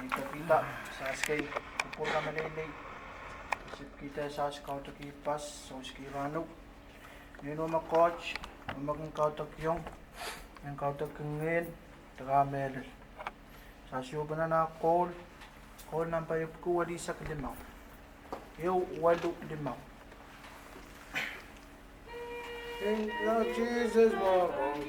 kita saskay kupura malilay isip kita sa kautak ipas so skirano nino ma coach maging kautak yung kautak ngin tagamel sa syuba na call ng payop ko wali sa kalimaw yo walo limaw. Thank you, Jesus, for all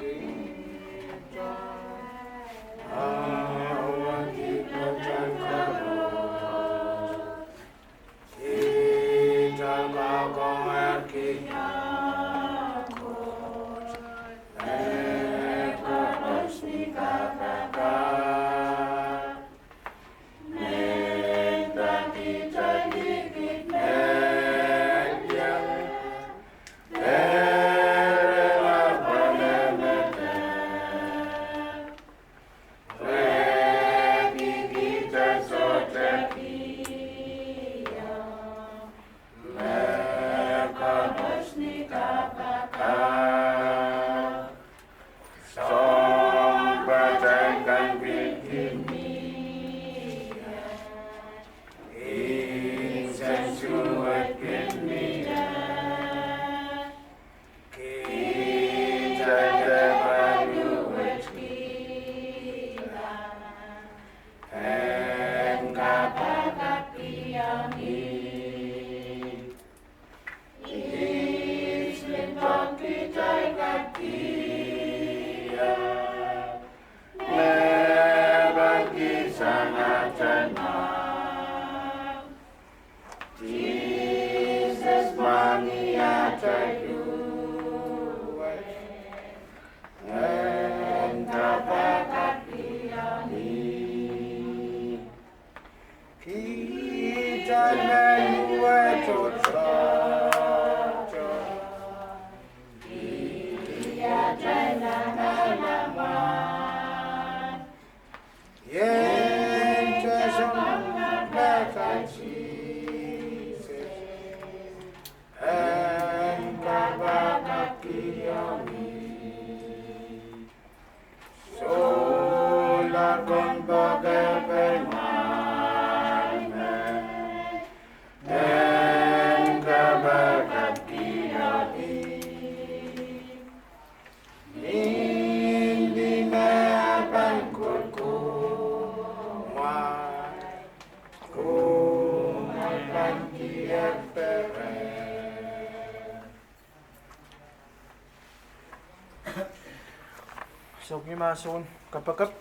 So gimason kapakap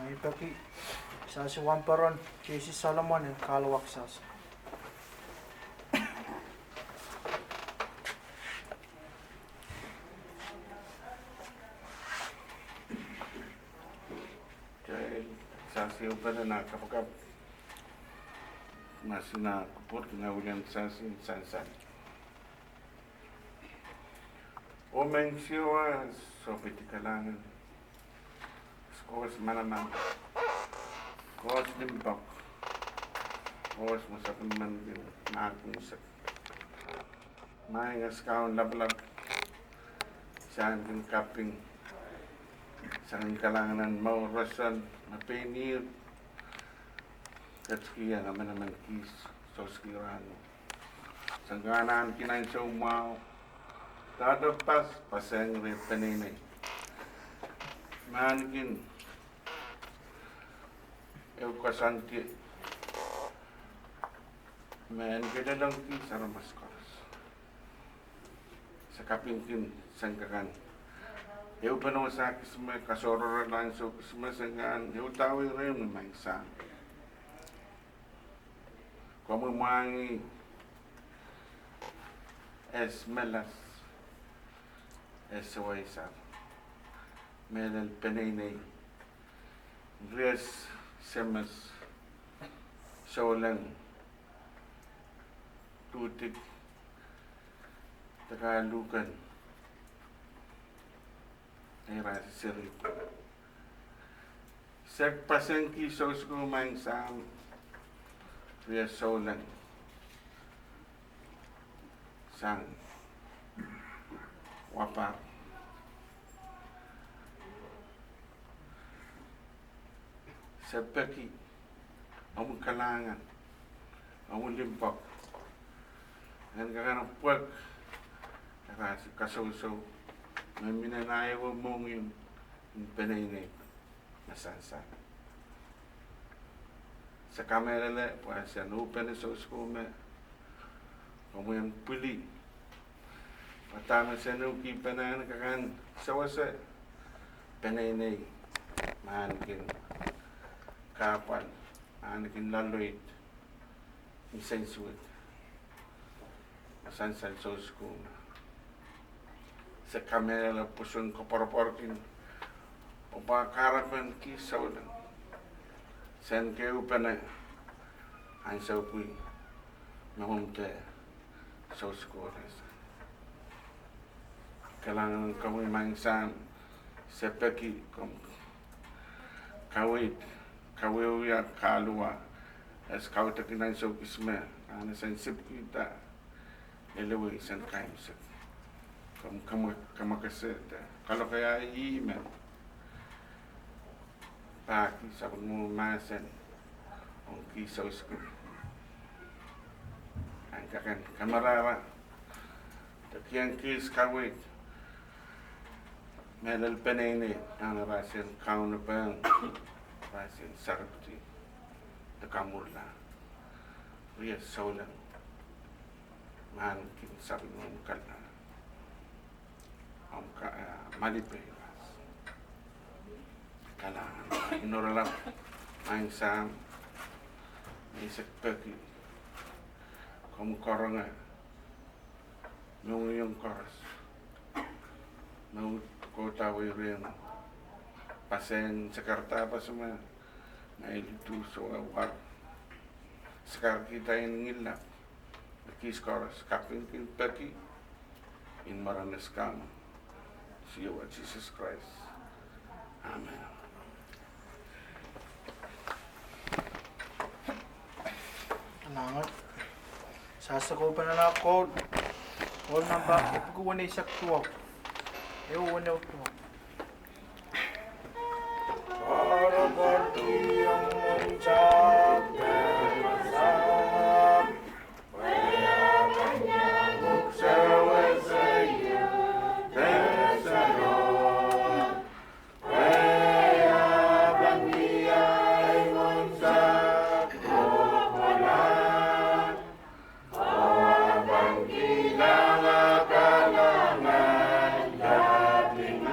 ay paki sa suwamparon kesi Solomon ang kalawak sas. Sa siyo pa na kapakap masina kupot na ulan sa sansan. O men siya so piti kalangan. Skos manaman. Skos limbak. Skos musap man din musap. May ngaskaw lablab. Saan din kaping. Saan kalangan mau rasan mapenir. Katskiya nga manaman kis so skirano. Sangganan kinain sa umao. Tadapas pasang repenene. Mankin eukasanti. Man kita lang ki saramaskos. Sa kapingkin sangkakan. Eu pano sa kisma kasoro lang so kisma sangan eu tawi rin may sa. Como mangi esmelas SOSR Medal Penene Ries Semes Solang Tutik Taka Luhken ay rasi sirip Sek pasengki sos kumang sam Ries Solang Sang Wapar Sepeki ang kalangan, ang limpok. Ang kakanang puwag, kasi kaso-so, may minanayaw mong yung pinainip na sansan. Sa kamera le, pues yan open sa skume, kung yung puli, matama sa nuki panayan kakan sawase, pinainip, mahankin, kapan, mahankin laloit, insensuit, masansan sa skume. Sa kamera le, pusun ko paraporkin, o ba karapan kisaw lang. Sen kayo pa na ang sa upoy mahumte sa skores. Kailangan kami mangsan sa peki kung kawit kalua as Kaudek ng sa kisme ang sensip kita ilaway san kaimsa kung kamakasita kalau kaya iimen pagi sa pagmumasan ang kisaw ko ang kakan kamarara takyang kis kawit melal penene ang rasin kauna pang rasin sarapti the kamurla riya solan man kin sabi mo kala ang malipay kailangan inorala ang sam isip peki kumukara nga nung yung koras nung kotaway rin pasen sa karta pa sa mga nailitu sa awar sekar kita yung ngilap kis koras kapin kin peki in maranas kam siya wa Jesus Christ. Amen. Nangat. Sasakupan na ako. Wala na ba? Ipagawa na isak tuwag. Ewan na ito. Para partiyang mansag masam. Kaya kanyang buksawa sa iyo. Tesalon. Kaya bangiyay mansag kukulan. O abang kilang akalangan. Dating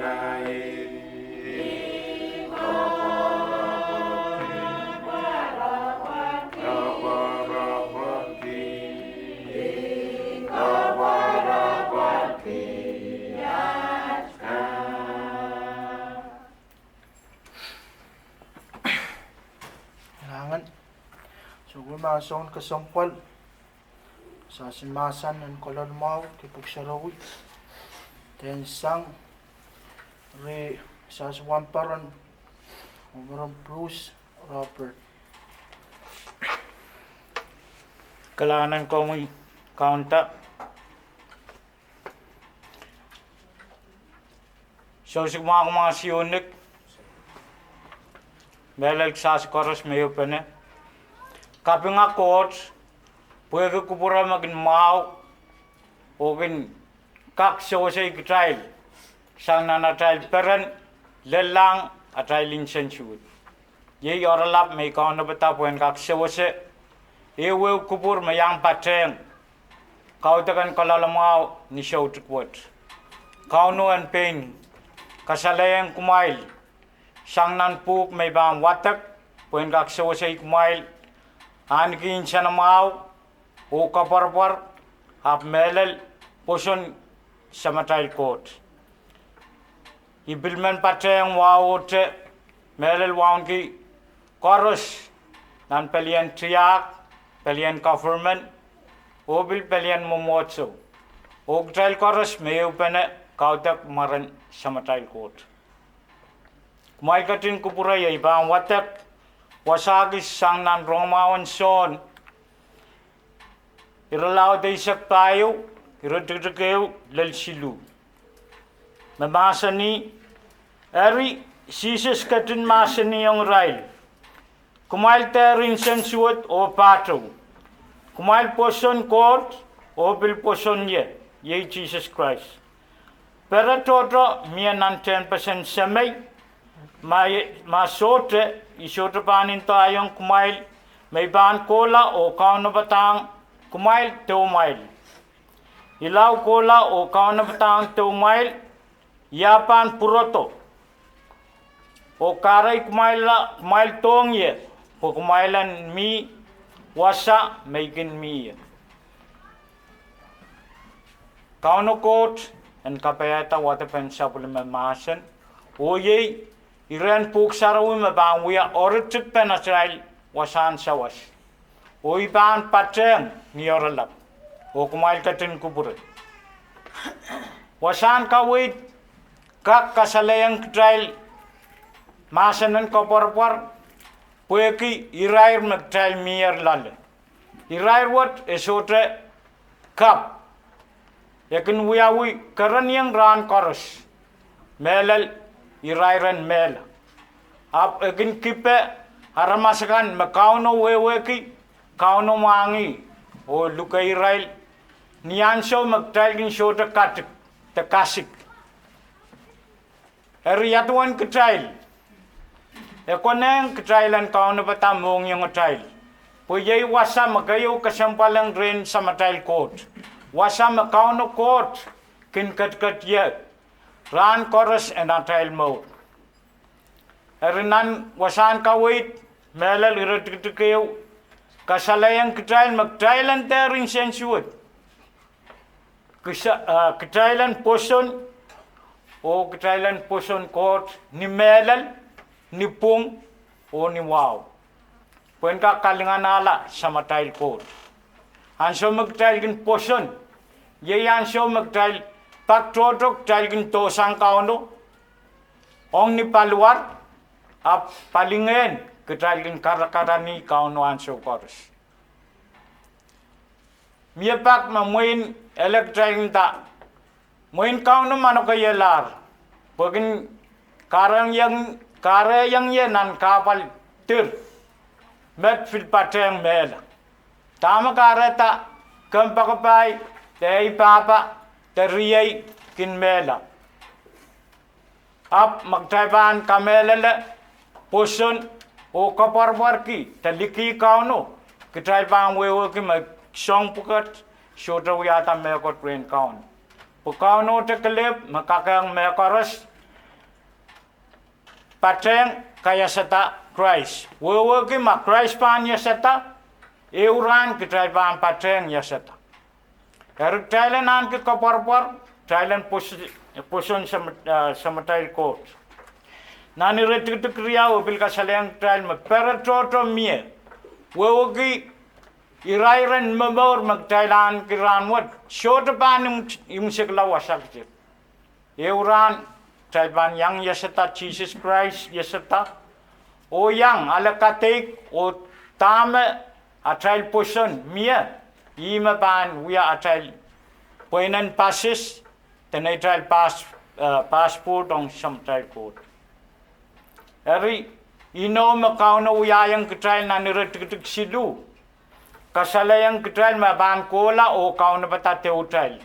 Kailangan. So, gumason kasangkwal. Sa simasan ng koaloalamwahu, kipugsarawi. Tensang. Re, sa swamparan. Umarang Bruce, Robert. Kailangan ko may kaunta. So, sigma ko mga siyunik. Belal sa koros mayo pa na. Kapi nga coach, pwede ko pura maging mau. Ogin kakso sa trial. Sang na trial peren, lelang at trial insensuit. Ye oralap may kauna bata pwede kakso sa. Ewe kupur mayang pateng. Kaudek kan koaloalamwahu ni show tukwat. Kauno and pain. Kasalayang kumail. Sang nan puk may bang watak. Pwede kakso sa kumail. Ankin siya na mau. O kaparpar. Hap melel. Puson sa matay court. Ibilman pateng wawote. Melel wawn ki. Chorus. Nan pelian triak. Pelian government. Obil pelian momotso. Og trial chorus may upene. Kaudek maran sa matay court. Kumail katin kupura ya ibang watak. Wasagis sang nan romawan son. Iralaw day isak tayo. Iradagdagayo lalsilu. Mamasa ni. Eri Jesus katin masa ni yung rail. Kumail terin sensuot o pato. Kumail poson court o bil poson ye. Ye Jesus Christ. Pero todo miya ng 10% samay. Masote, isote panin tayong kumail. May baan kola o kauno batang kumail 2 mile. Ilaw kola o kauno batang 2 mile. Yapan puroto. O karay kumail tong ye. O kumailan mi wasa may gin mi. Kauno court. En kapayata wata pensapul memasan. Oye, iran puk sarawi mabang wia oritit penasrail wasan sawas. Oy ban pateng ni oralap. O kumail katin kubur. Wasan kawit kak kasalayang trail masanan kaparpar. Pueki irair magtrail mier lale. Irair wat esote kap. Yakin wiyawi karan yang ran koros. Melal irairan mel. Ap yakin kipe haramasakan makauno weweki kauno mangi. O luka irail. Nianso magtrailin show te katik. Te kasik. Eriyatuan ketrail. Ekoneng ketrailan kauno batamong yung trail. Puyay wasa magayo kasampalang rin sa matrail court. Wasa makauno court kin kat ye ran chorus and a trial mode. Erinan wasan kawit melal irotikayo kasalayang trial mag-trialan terin sensuot. Trialan poson o trialan poson court ni melal ni pung o ni wow. Puen ka kalingan ala sa matay court. Anso mag-trial kin poson. Yayan so mag-trial pagtotok trial kin tosang kauno. Ong ni paluar ap palingen ke-trial kin karakarani kauno anso chorus. Miyapak mamuin electric ta. Muin kauno mano kayelar. Pagin kare yang ye nan kapal tir. Met fil pateng mela. Tama kare ta kempakapai tei papa teriyay kin mela. Ap magtaiban kamelele pusun o kaparbar ki taliki kauno kitaiban wewe ki mag song pukat shota wiyata mekot rain kaun. Pukauno te kelip makakang mekaros pateng kaya seta Christ. Wewe ki ma Christ pan ya seta. Euran ki trai pan pateng ya seta. Erik Thailand an ki kapar Thailand pusun samatai court. Nani retik kriya ubil ka saleng trial me peretroto mie. Wewe ki irairan memor mag Thailand ki ranwat. Short pan yung sikla wasak jir. Euran Thailand yang yaseta Jesus Christ yaseta. O yang ala katik o tame a trial pusun mie. Ima pan we are trial poinan passes tenai trial passport on some trial code. Eri ino makauno we are yang trial na niretik sidu. Kasala yang trial ma ban kola o kauno bata teu trial.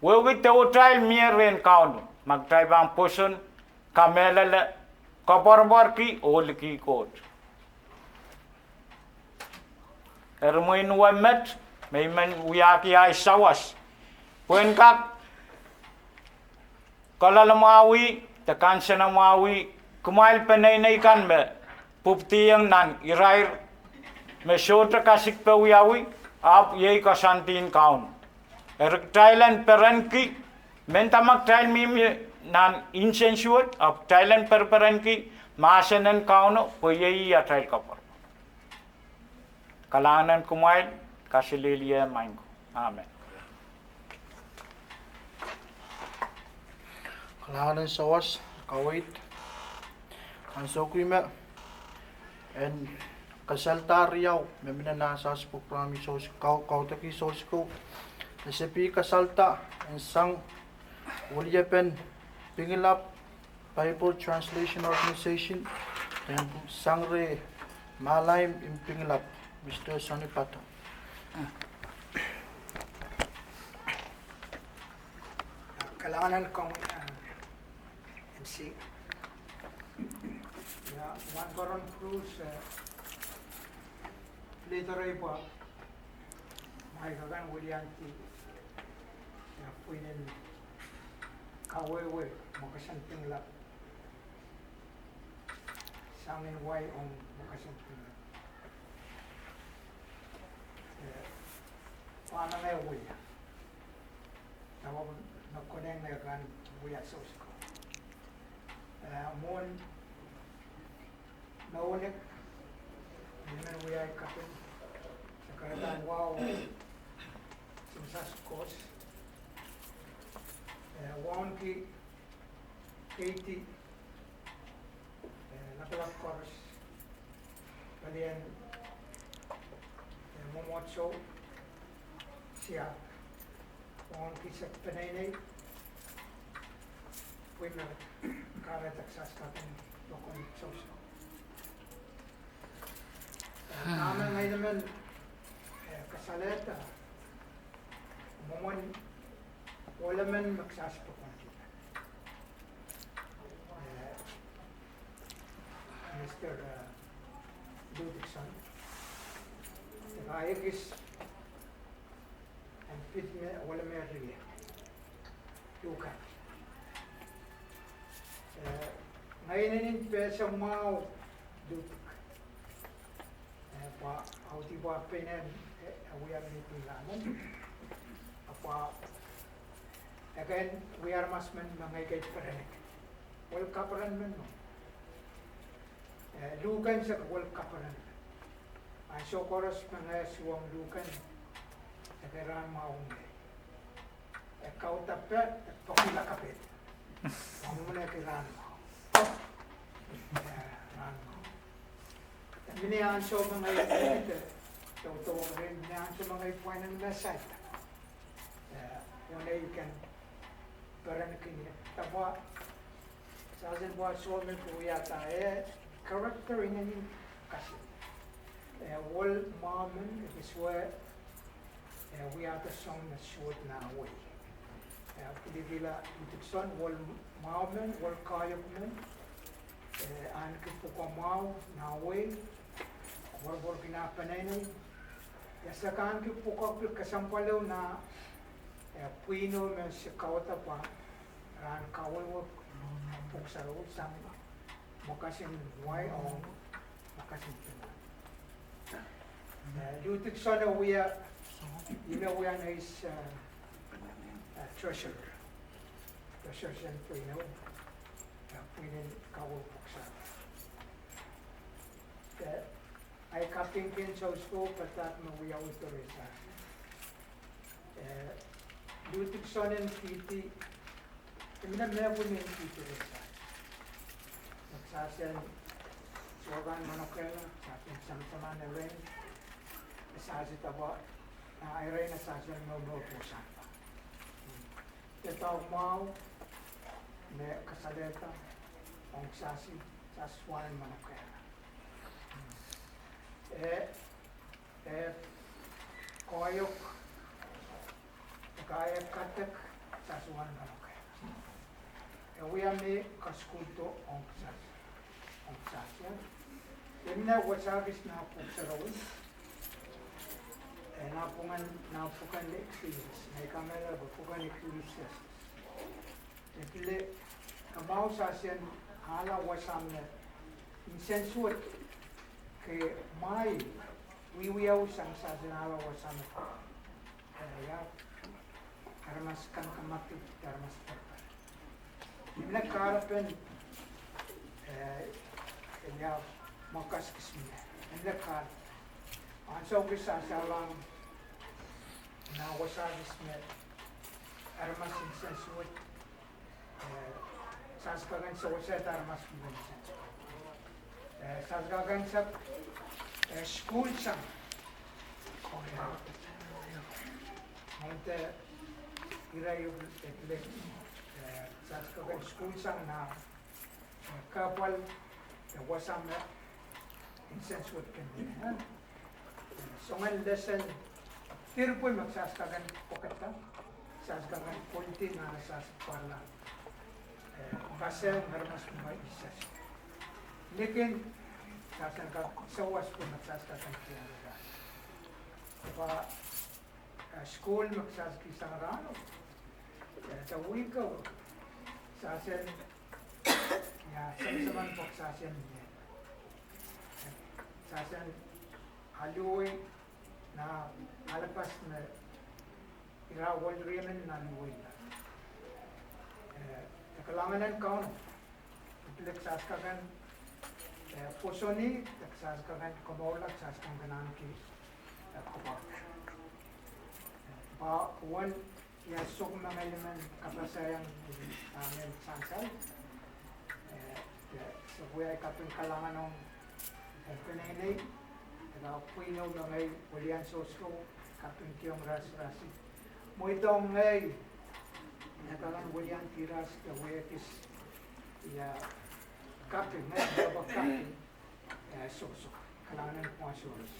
We teu trial mie ren kauno mag trial ban pusun kamela le kaparbor ki o liki code. Ermoin we met Mayman uyaki ay sawas. Puen kak koaloalamwahu tekan senamawi kumail penai kan me pupti yang nan irair me shota kasik pe uyawi ap yei kasantin kaun. Erik Thailand peranki mentamak trail mimi nan insensuat ap Thailand peranki masanan kauno po yei ya trail kapar. Kalanan kumail Kasilelia Mango. Amen. Kalahanan sawas, kawait, ang sokwima, and kasaltariyaw, memina nasas po prami sos kautaki sos ko, nasepi kasalta, and sang Williapen Pingilap Bible Translation Organization, and sangre Malaim in Pingilap, Mr. Sanipata. Kailangan kong MC. One Coron Cruz, later po, may kagan Willianti, puinin kawewe, makasanting lap. Sangin way on makasanting lap. Paano na yung William? Nakunin na kan William Sosko. Moon, naunik, naman William kapin, sa koaloalamwahu, Saskos, Wonki, Katie, Nakalak Koros, Palian, Momotso, siya, Wonki sa Penay, Winner, Karatak Saskatan, Lokon Soso. Naman ngay naman, kasaleta, Momon, wala man magsasapakon kita. Mr. Ludickson, Ayagis, and fit me, wala may rin. Luhken. Ngayon inin pesa mau dutuk. Pa, auti ba penen, we are meeting lamon. Apa, again, we are masman mga ikay parenek. Wal kaparan man no. Luhken sa wal kaparan. Ay so koros mga suwang Luhken. Nagkaroon maungay. Ikaw tapet, pakila kapit. Ang muna kailangan mo. Binayaan siya mga ito. Totoo rin, binayaan siya mga ipuan ng nasat. Yung na ikan, parang kanya. Tapa, sa asin po aswamil po yata, character in yung kasi. Wal maman, it is where we have the song that's short now way. Pilipila Ludickson, wal maman, wal kayok mo. An kipukamaw na way. Warbor pinapanay. Yasakaan kipukak kasampalaw na puino men si kawata pa. Ran kawal wak pungsarod sama. makasin wai o makasin pina. Ludickson we are is treasurer. Treasurer siya po pwede kawupok sa. Ay kapingkin sa school patat mawiya utoresa. Ludickson and Titi, never named Titi Resa. Nagsasan, Sogan Manokela, satin sama-sama na rin. Nasasit aba, na ay rin nasasan mo po santa. Ito mau, ne kasaleta, ang sasi, saswan Manokela. Koyok, kaya Kaudek sasuan Manokela. We are me kaskulto ang sasya. Yemina wasagis na po sa rawin. Napungan le experience. May kamera ba pungan experience. Epile kabaw sasyan hala wasam na insensuat ke mai wiwiyaw sang sasyan hala wasam na kaya karmas kan kamati karmas pata. Yemina karapen ya makas kismina. Yemina kar anso kisa salang na wasagis me armas insensuat saskagan sa waset armas insensuat saskagan sa school sa monte irayo etle saskagan school sa na kapal wasam insensuat kan so ngan lesson Tirpoy magsaskagan pokata, saskagan politi na saspala. Kasi harmas may isas. Lekin saskagan sawas po magsaskagan kaya. Diba school magsaski sa rano. Sa wikaw, sasen ya sama-saman po sasen niya. Sasen haluoy na alapas na irawal riyaman na luway na. Nakalanganan ka no. Nagsaskagan pusoni, nagsaskagan kumawalak, saskagan ganan ki kubak. Pawan, yasok mga elemen kapasayang amin sansal. Sa buhay kaping kalangan ng pinay Puinaw na ngay ulian sosko kaping kiyong ras-rasi. Mo itong ngay nakalang ulian tiras kawekis ya kaping ngay babak kaping sosko. Kalangan ng pumasoros.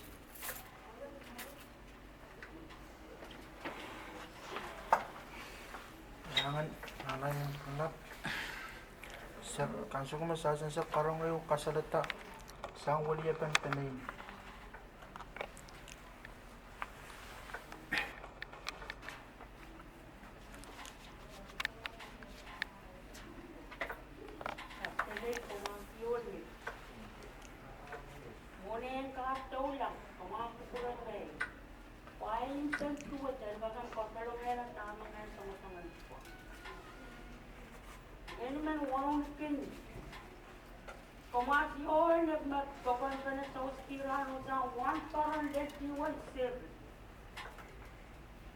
Kalangan yung kalap. Sa kanso ko masasan sa karong ngayon kasalata sa ang wali pan panay.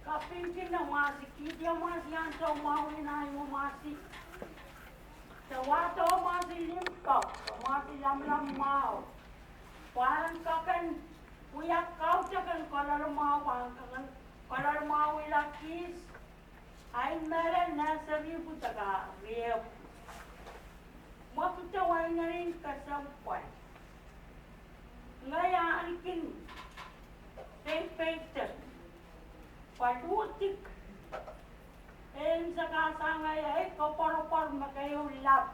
Kapingkin na masik, hindi masik yan sa umawin na yung masik. Sa wato masik limpaw, masik lamlam mau. Parang kakan, kuya Kaudek kan kalau mau ilakis, ay meron na sabi po taga rep. Matutaway na rin kasampay. Ngayon, kin, pay-pay-ter. Padutik. Sa kasangay ay kapar-par makayo lap.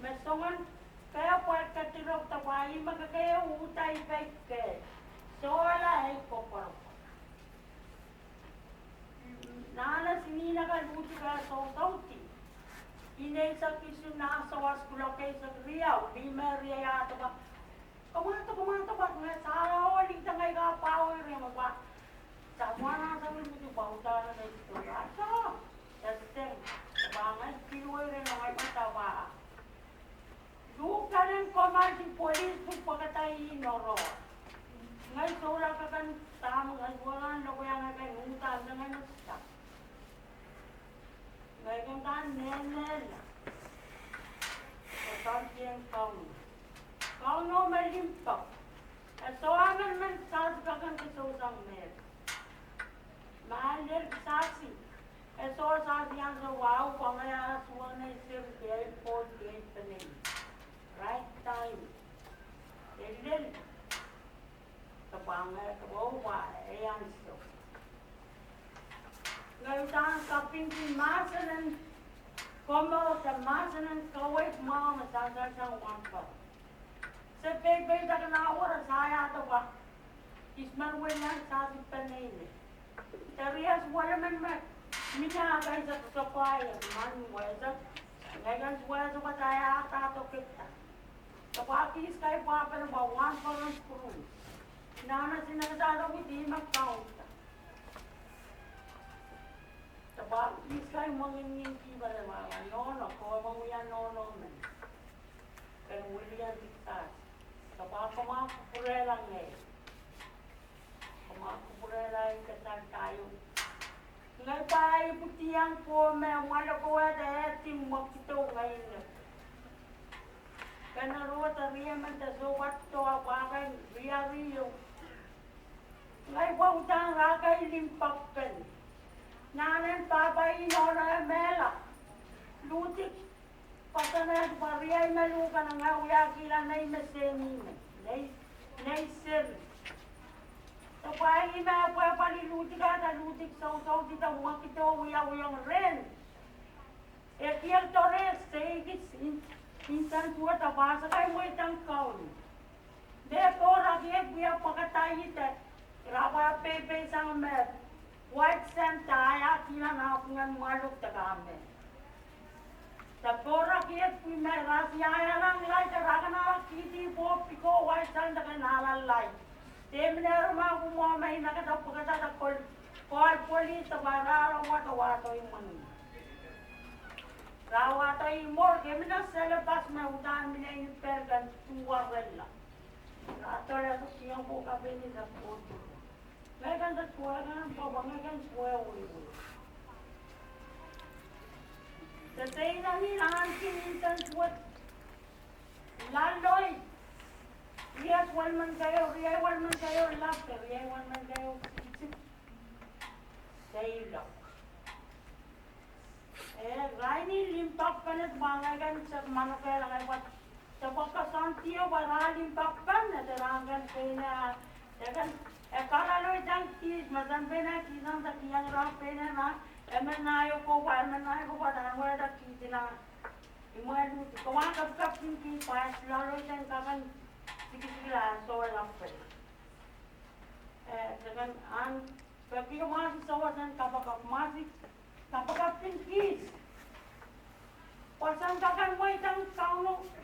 Mesongan kaya po katirok tabayi magkakayo utay peke. Sola ay kapar-par. Nana sinila ka luti ka sa tauti. Inay sa kisu na asawas kulo kay sa riyaw, di meria yata ba. Kumato ba, nga sa araw, aling tangay ka pa, rin mo ba. Sa mga nasa mo ito, bauta na na ito. Aso, yateng, sabangan, kinuwi rin ang ay mataba. Luhken komal di polis kung pagkatayin noro. Ngay sola ka kan tamang aswangan, lako yang ay ngunta, dengan nasta. Ngay kang kan nenel. Kasantiyan kau. Kau no malimpak. Soangan man sasgagan ke sosang mer. Mahalir sasi. Sasi yang sa wow, pangaya suwana isir del po del panin. Right time. Delil. Kapangaya kawawa, ayan so. Ngayon kaping masanan, komo sa masanan kawait mga masasal sa wampa. Sa bebe da na oras saya to ba. Isman wala sa panay. Tarias wala man minagay sa supply man wala. Ngayon wala sa bataya ata to kita. Kapag kay papa na ba one for one screw. Nana sinasalo ko di mag-count. Kapag kay mangingin kiba na mga no ko manguya no man. Pero William Dictas. Kapag kumakupure lang eh. Kumakupure lang kasal tayo. Ngay tayo putiyang po may wala ko wala tim makito ngayon. Kanaro tariya man ta so wat to apakan riyo. Ngay pautang rakay limpakkan. Nanan papay inora mela. Ludik. Pasanad pariyay malukan ang awiyakila na imaseni. Nay sir. Tapay ina pa palilutik ka ludik sa kita umakito uyang ren. Kiyang Torres, sayigit insan tuwa tabasa kay mo itang kaun. Depo rakyat buya pakatayit eh. Rapa pepe sang mer. White sand tayo kila na apungan maluk tagame. Depo rakyat punya rasya lang lay karakan na kiti po piko white sand taga nalalay. Temner ma kumamay nakatapagkata kol polis tabara wato yung manu. Rawa tayo more, kami na sa labas na udahan nila yung pergan, tuwa wala. Rato na ito siyang buka bini sa puto. Ngayon sa tuwa ka ng pabang, ngayon tuwa uwi. Sa tayo na nilahan kinintan tuwa. Laloy! Riyas walman kayo, lapte, riyay walman kayo, isip. Tayo lang. Raini limpak panet bangagan sa manukay lang ay wat sa pagkasantiyo para limpak pan na terangan pena tekan karaloy dang kis masan pena kisang sa kiyang rang pena na emenayo ko pa wala da kisina imuan kawan kap ki pas laloy dang kakan sikila so lang pena tekan an pagkiyo mas sawasan kapag masik kapag kis pasan kakan mo itang kauno